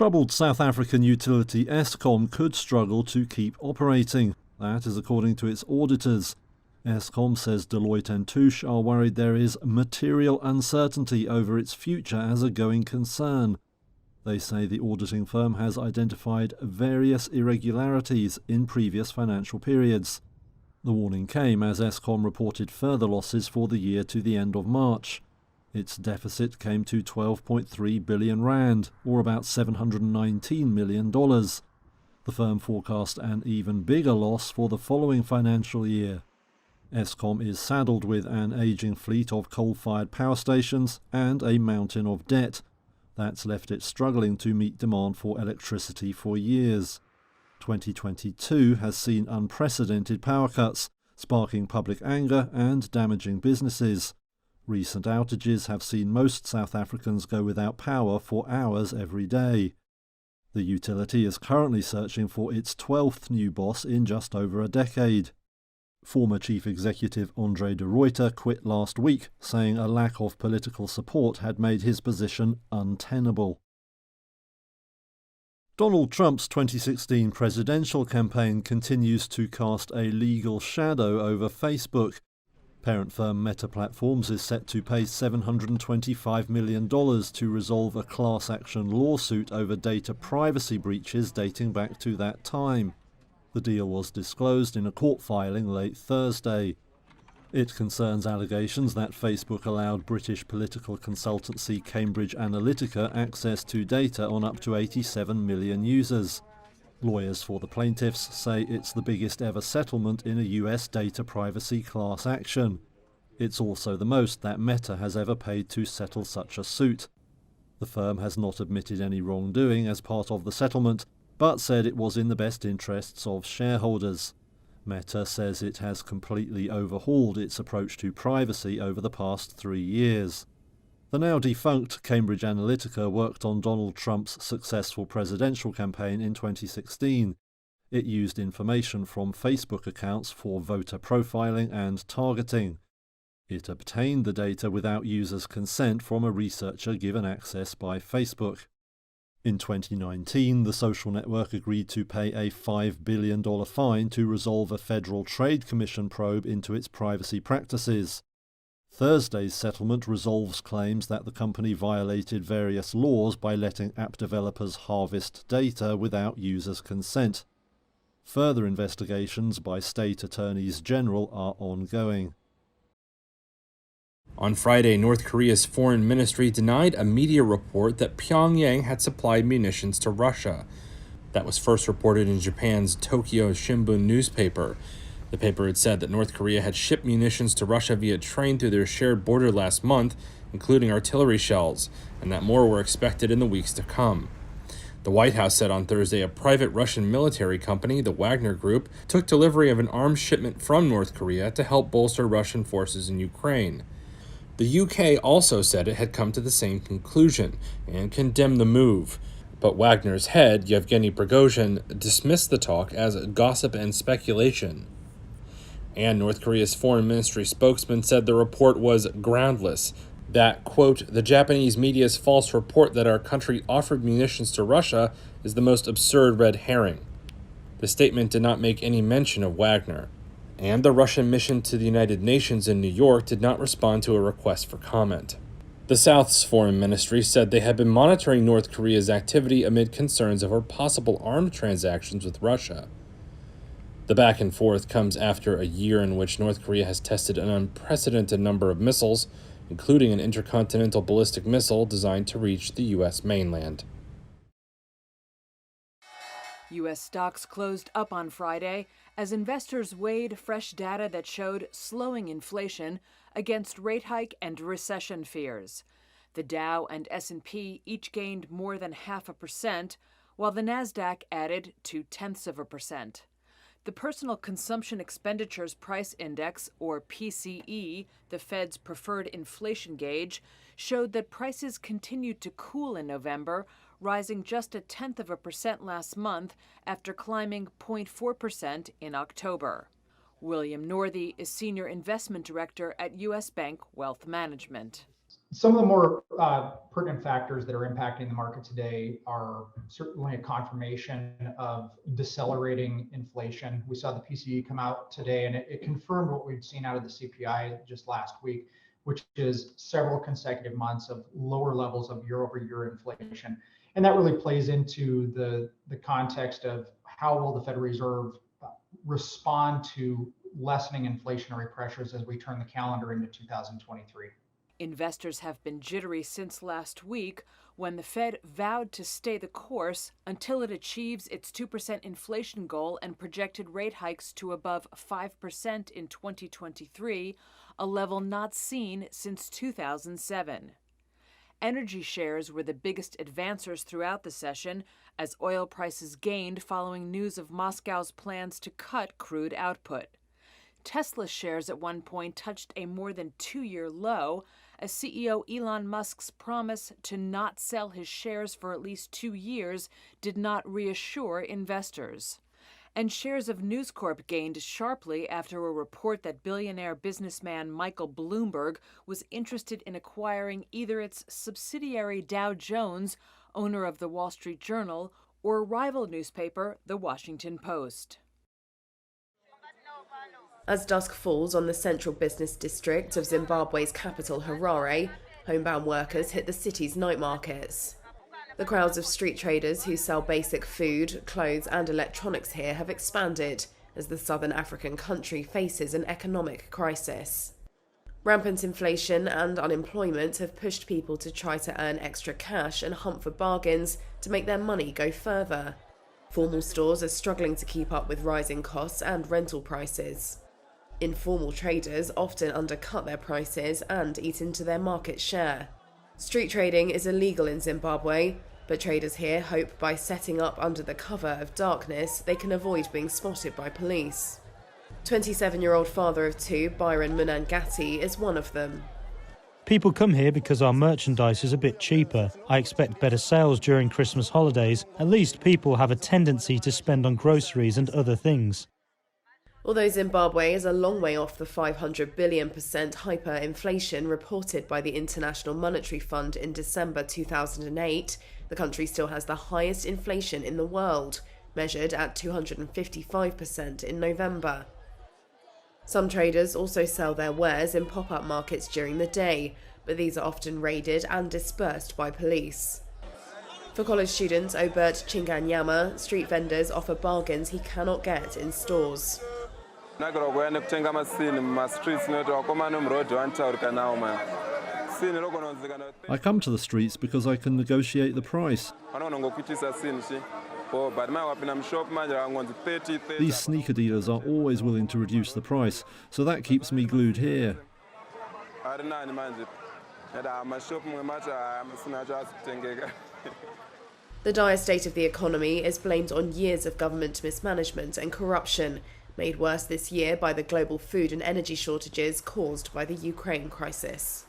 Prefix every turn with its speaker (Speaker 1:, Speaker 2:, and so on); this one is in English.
Speaker 1: Troubled South African utility Eskom could struggle to keep operating. That is according to its auditors. Eskom says Deloitte & Touche are worried there is material uncertainty over its future as a going concern. They say the auditing firm has identified various irregularities in previous financial periods. The warning came as Eskom reported further losses for the year to the end of March. Its deficit came to 12.3 billion rand, or about $719 million. The firm forecast an even bigger loss for the following financial year. Eskom is saddled with an ageing fleet of coal-fired power stations and a mountain of debt. That's left it struggling to meet demand for electricity for years. 2022 has seen unprecedented power cuts, sparking public anger and damaging businesses. Recent outages have seen most South Africans go without power for hours every day. The utility is currently searching for its 12th new boss in just over a decade. Former Chief Executive Andre de Ruyter quit last week, saying a lack of political support had made his position untenable. Donald Trump's 2016 presidential campaign continues to cast a legal shadow over Facebook. Parent firm Meta Platforms is set to pay $725 million to resolve a class action lawsuit over data privacy breaches dating back to that time. The deal was disclosed in a court filing late Thursday. It concerns allegations that Facebook allowed British political consultancy Cambridge Analytica access to data on up to 87 million users. Lawyers for the plaintiffs say it's the biggest ever settlement in a US data privacy class action. It's also the most that Meta has ever paid to settle such a suit. The firm has not admitted any wrongdoing as part of the settlement, but said it was in the best interests of shareholders. Meta says it has completely overhauled its approach to privacy over the past 3 years. The now defunct Cambridge Analytica worked on Donald Trump's successful presidential campaign in 2016. It used information from Facebook accounts for voter profiling and targeting. It obtained the data without users' consent from a researcher given access by Facebook. In 2019, the social network agreed to pay a $5 billion fine to resolve a Federal Trade Commission probe into its privacy practices. Thursday's settlement resolves claims that the company violated various laws by letting app developers harvest data without users' consent. Further investigations by state attorneys general are ongoing.
Speaker 2: On Friday, North Korea's foreign ministry denied a media report that Pyongyang had supplied munitions to Russia. That was first reported in Japan's Tokyo Shimbun newspaper. The paper had said that North Korea had shipped munitions to Russia via train through their shared border last month, including artillery shells, and that more were expected in the weeks to come. The White House said on Thursday a private Russian military company, the Wagner Group, took delivery of an arms shipment from North Korea to help bolster Russian forces in Ukraine. The UK also said it had come to the same conclusion and condemned the move. But Wagner's head, Yevgeny Prigozhin, dismissed the talk as gossip and speculation. And North Korea's foreign ministry spokesman said the report was groundless, that, quote, the Japanese media's false report that our country offered munitions to Russia is the most absurd red herring. The statement did not make any mention of Wagner. And the Russian mission to the United Nations in New York did not respond to a request for comment. The South's foreign ministry said they had been monitoring North Korea's activity amid concerns over possible arms transactions with Russia. The back and forth comes after a year in which North Korea has tested an unprecedented number of missiles, including an intercontinental ballistic missile designed to reach the U.S. mainland.
Speaker 3: U.S. stocks closed up on Friday as investors weighed fresh data that showed slowing inflation against rate hike and recession fears. The Dow and S&P each gained more than 0.5%, while the Nasdaq added 0.2%. The Personal Consumption Expenditures Price Index, or PCE, the Fed's preferred inflation gauge, showed that prices continued to cool in November, rising just 0.1% last month after climbing 0.4% in October. William Northey is Senior Investment Director at U.S. Bank Wealth Management.
Speaker 4: Some of the more pertinent factors that are impacting the market today are certainly a confirmation of decelerating inflation. We saw the PCE come out today, and it confirmed what we'd seen out of the CPI just last week, which is several consecutive months of lower levels of year-over-year inflation. And that really plays into the context of how will the Federal Reserve respond to lessening inflationary pressures as we turn the calendar into 2023.
Speaker 3: Investors have been jittery since last week when the Fed vowed to stay the course until it achieves its 2% inflation goal and projected rate hikes to above 5% in 2023, a level not seen since 2007. Energy shares were the biggest advancers throughout the session as oil prices gained following news of Moscow's plans to cut crude output. Tesla shares at one point touched a more than 2-year low as CEO Elon Musk's promise to not sell his shares for at least 2 years did not reassure investors. And shares of News Corp gained sharply after a report that billionaire businessman Michael Bloomberg was interested in acquiring either its subsidiary Dow Jones, owner of the Wall Street Journal, or rival newspaper The Washington Post.
Speaker 5: As dusk falls on the central business district of Zimbabwe's capital, Harare, homebound workers hit the city's night markets. The crowds of street traders who sell basic food, clothes and electronics here have expanded as the southern African country faces an economic crisis. Rampant inflation and unemployment have pushed people to try to earn extra cash and hunt for bargains to make their money go further. Formal stores are struggling to keep up with rising costs and rental prices. Informal traders often undercut their prices and eat into their market share. Street trading is illegal in Zimbabwe, but traders here hope by setting up under the cover of darkness they can avoid being spotted by police. 27-year-old father of 2, Byron Munangati, is one of them.
Speaker 6: People come here because our merchandise is a bit cheaper. I expect better sales during Christmas holidays. At least people have a tendency to spend on groceries and other things.
Speaker 5: Although Zimbabwe is a long way off the 500 billion% hyperinflation reported by the International Monetary Fund in December 2008, the country still has the highest inflation in the world, measured at 255% in November. Some traders also sell their wares in pop-up markets during the day, but these are often raided and dispersed by police. For college student Obert Chinganyama, street vendors offer bargains he cannot get in stores.
Speaker 1: I come to the streets because I can negotiate the price. These sneaker dealers are always willing to reduce the price, so that keeps me glued here.
Speaker 5: The dire state of the economy is blamed on years of government mismanagement and corruption, made worse this year by the global food and energy shortages caused by the Ukraine crisis.